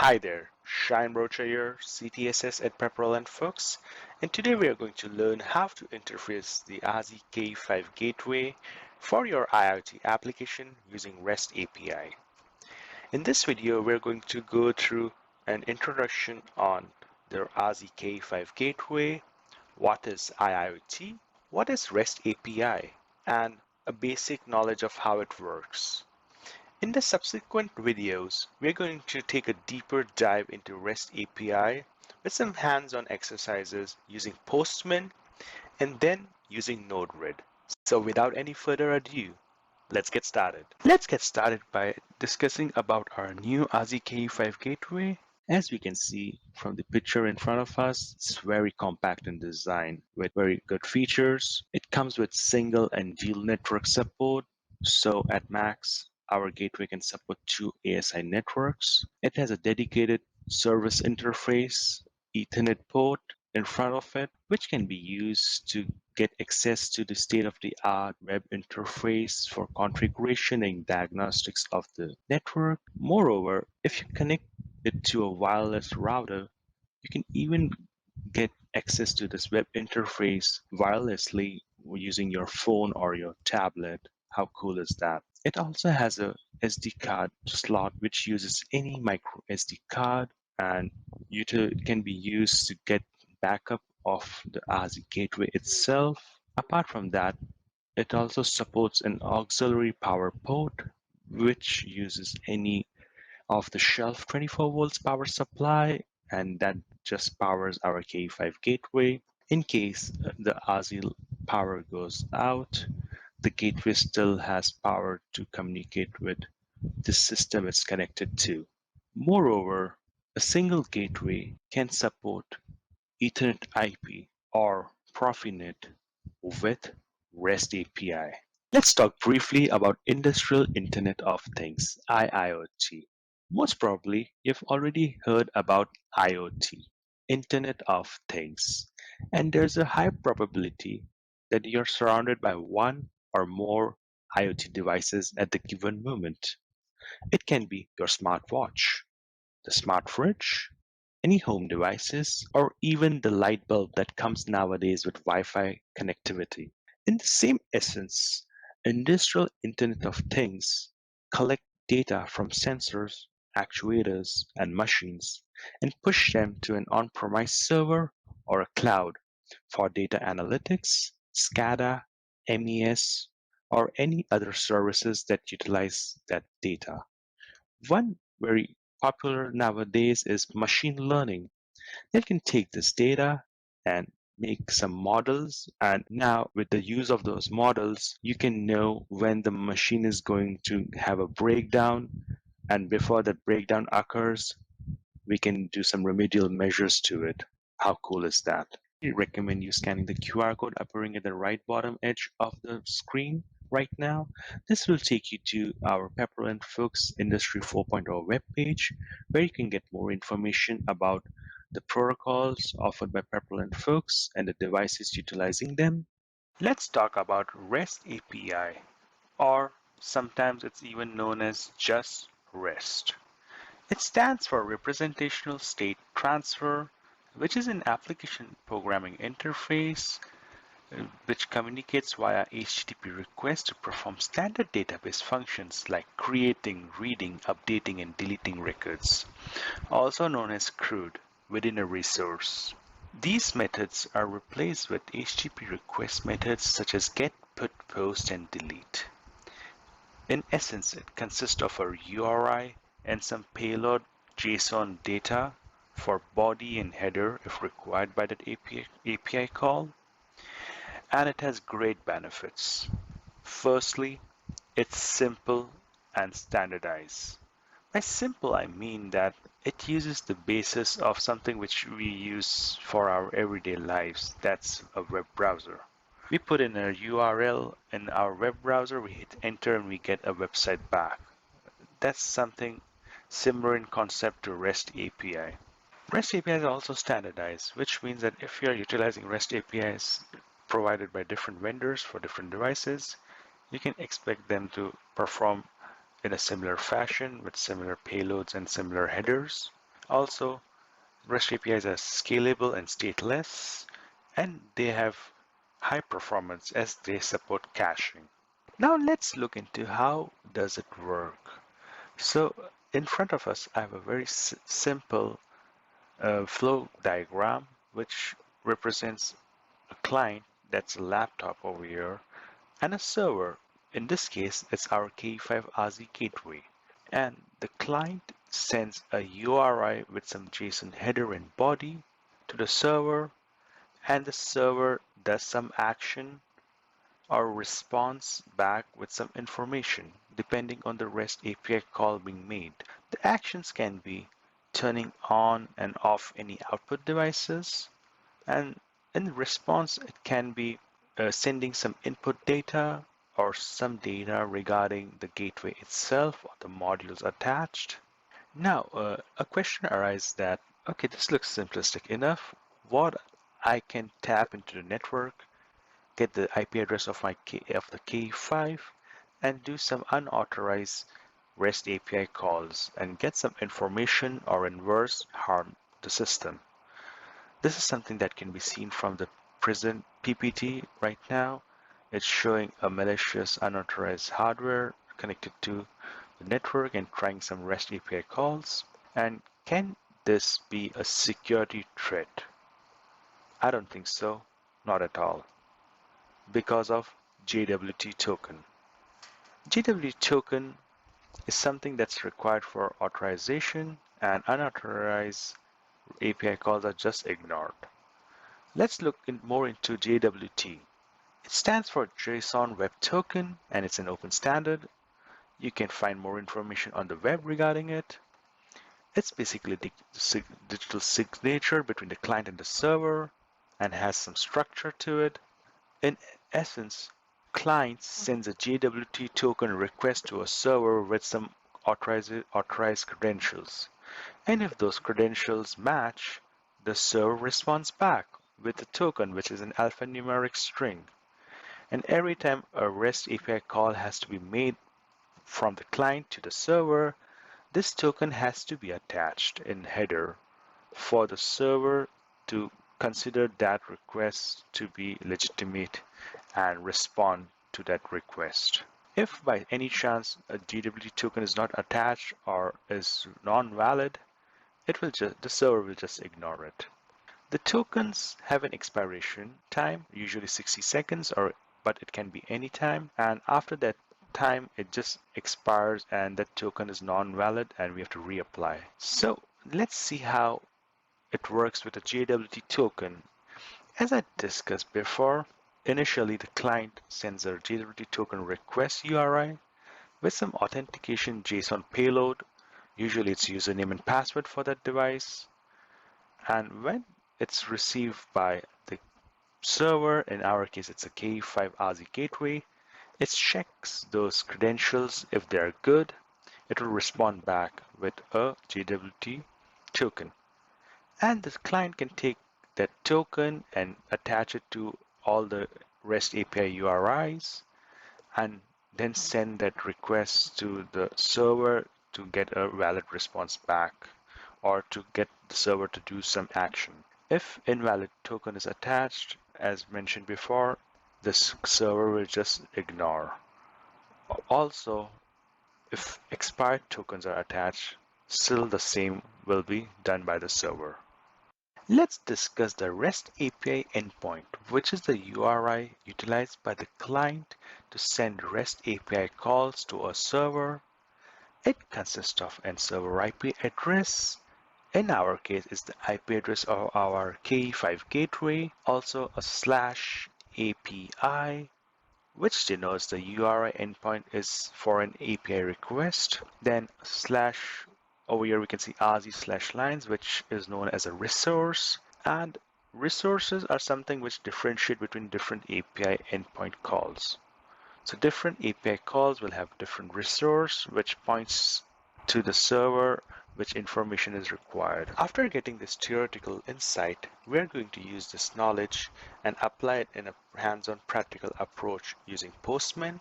Hi there, Shine Rocha here, CTSS at Pepperl+Fuchs, and today we are going to learn how to interface the ASI KE5 Gateway for your IoT application using REST API. In this video, we're going to go through an introduction on the ASI KE5 Gateway, what is IIoT, what is REST API, and a basic knowledge of how it works. In the subsequent videos, we're going to take a deeper dive into REST API with some hands-on exercises using Postman and then using Node-RED. So without any further ado, let's get started. Let's get started by discussing about our new ASI KE5 gateway. As we can see from the picture in front of us, it's very compact in design with very good features. It comes with single and dual network support. So at max, our gateway can support 2 ASI networks. It has a dedicated service interface, Ethernet port in front of it, which can be used to get access to the state-of-the-art web interface for configuration and diagnostics of the network. Moreover, if you connect it to a wireless router, you can even get access to this web interface wirelessly using your phone or your tablet. How cool is that? It also has a SD card slot which uses any micro SD card, and it can be used to get backup of the ASI gateway itself. Apart from that, it also supports an auxiliary power port which uses any off-the-shelf 24 volts power supply, and that just powers our KE5 gateway. In case the ASI power goes out, the gateway still has power to communicate with the system it's connected to. Moreover, a single gateway can support Ethernet IP or Profinet with REST API. Let's talk briefly about Industrial Internet of Things, IIoT. Most probably, you've already heard about IoT, Internet of Things, and there's a high probability that you're surrounded by one or more IoT devices at the given moment. It can be your smartwatch, the smart fridge, any home devices, or even the light bulb that comes nowadays with Wi-Fi connectivity. In the same essence, Industrial Internet of Things collect data from sensors, actuators, and machines and push them to an on-premise server or a cloud for data analytics, SCADA, MES, or any other services that utilize that data. One very popular nowadays is machine learning. They can take this data and make some models, and now with the use of those models, you can know when the machine is going to have a breakdown, and before that breakdown occurs, we can do some remedial measures to it. How cool is that? I recommend you scanning the QR code appearing at the right bottom edge of the screen right now. This will take you to our Pepperl+Fuchs Industry 4.0 webpage, where you can get more information about the protocols offered by Pepperl+Fuchs and the devices utilizing them. Let's talk about REST API, or sometimes it's even known as just REST. It stands for Representational State Transfer, which is an application programming interface which communicates via HTTP requests to perform standard database functions like creating, reading, updating, and deleting records, also known as CRUD, within a resource. These methods are replaced with HTTP request methods such as get, put, post, and delete. In essence, it consists of a URI and some payload JSON data for body and header if required by that API call. And it has great benefits. Firstly, it's simple and standardized. By simple, I mean that it uses the basis of something which we use for our everyday lives. That's a web browser. We put in a URL in our web browser, we hit enter, and we get a website back. That's something similar in concept to REST API. REST API is also standardized, which means that if you're utilizing REST APIs provided by different vendors for different devices, you can expect them to perform in a similar fashion with similar payloads and similar headers. Also, REST APIs are scalable and stateless, and they have high performance as they support caching. Now let's look into how does it work. So in front of us, I have a very simple flow diagram which represents a client, that's a laptop over here, and a server. In this case, it's our K5 ASI gateway. And the client sends a URI with some JSON header and body to the server, and the server does some action or response back with some information depending on the REST API call being made. The actions can be turning on and off any output devices, and in response it can be sending some input data or some data regarding the gateway itself or the modules attached. Now a question arises that, okay, this looks simplistic enough. What I can tap into the network, get the IP address of the K5, and do some unauthorized REST API calls and get some information or inverse harm the system. This is something that can be seen from the present PPT right now. It's showing a malicious unauthorized hardware connected to the network and trying some REST API calls. And can this be a security threat? I don't think so, not at all, because of JWT token. JWT token is something that's required for authorization, and unauthorized API calls are just ignored. Let's look more into JWT. It stands for JSON Web Token, and it's an open standard. You can find more information on the web regarding it. It's basically the digital signature between the client and the server and has some structure to it. In essence, client sends a JWT token request to a server with some authorized credentials. And if those credentials match, the server responds back with a token, which is an alphanumeric string. And every time a REST API call has to be made from the client to the server, this token has to be attached in header for the server to consider that request to be legitimate and respond to that request. If by any chance a JWT token is not attached or is non-valid, the server will just ignore it. The tokens have an expiration time, usually 60 seconds, but it can be any time, and after that time it just expires and that token is non-valid and we have to reapply. So let's see how it works with a JWT token. As I discussed before, initially the client sends a JWT token request URI with some authentication JSON payload. Usually it's username and password for that device. And when it's received by the server, in our case it's a K5 ASI gateway, it checks those credentials. If they're good, it will respond back with a JWT token. And the client can take that token and attach it to all the REST API URIs and then send that request to the server to get a valid response back or to get the server to do some action. If invalid token is attached, as mentioned before, this server will just ignore. Also, if expired tokens are attached, still the same will be done by the server. Let's discuss the REST API Endpoint, which is the URI utilized by the client to send REST API calls to a server. It consists of an server IP address. In our case, it's the IP address of our K5 gateway, also a /API, which denotes the URI endpoint is for an API request. Then slash, over here we can see RZ/lines, which is known as a resource. And resources are something which differentiate between different API endpoint calls. So different API calls will have different resource, which points to the server which information is required. After getting this theoretical insight, we're going to use this knowledge and apply it in a hands-on practical approach using Postman.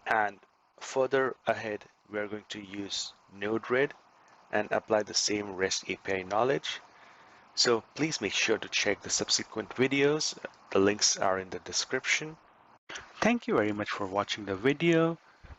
And further ahead, we're going to use Node-RED and apply the same REST API knowledge. So please make sure to check the subsequent videos. The links are in the description. Thank you very much for watching the video.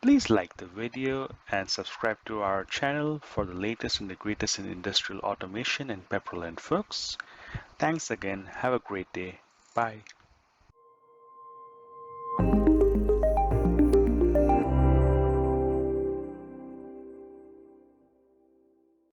Please like the video and subscribe to our channel for the latest and the greatest in industrial automation and Pepperl+Fuchs. Thanks again. Have a great day. Bye.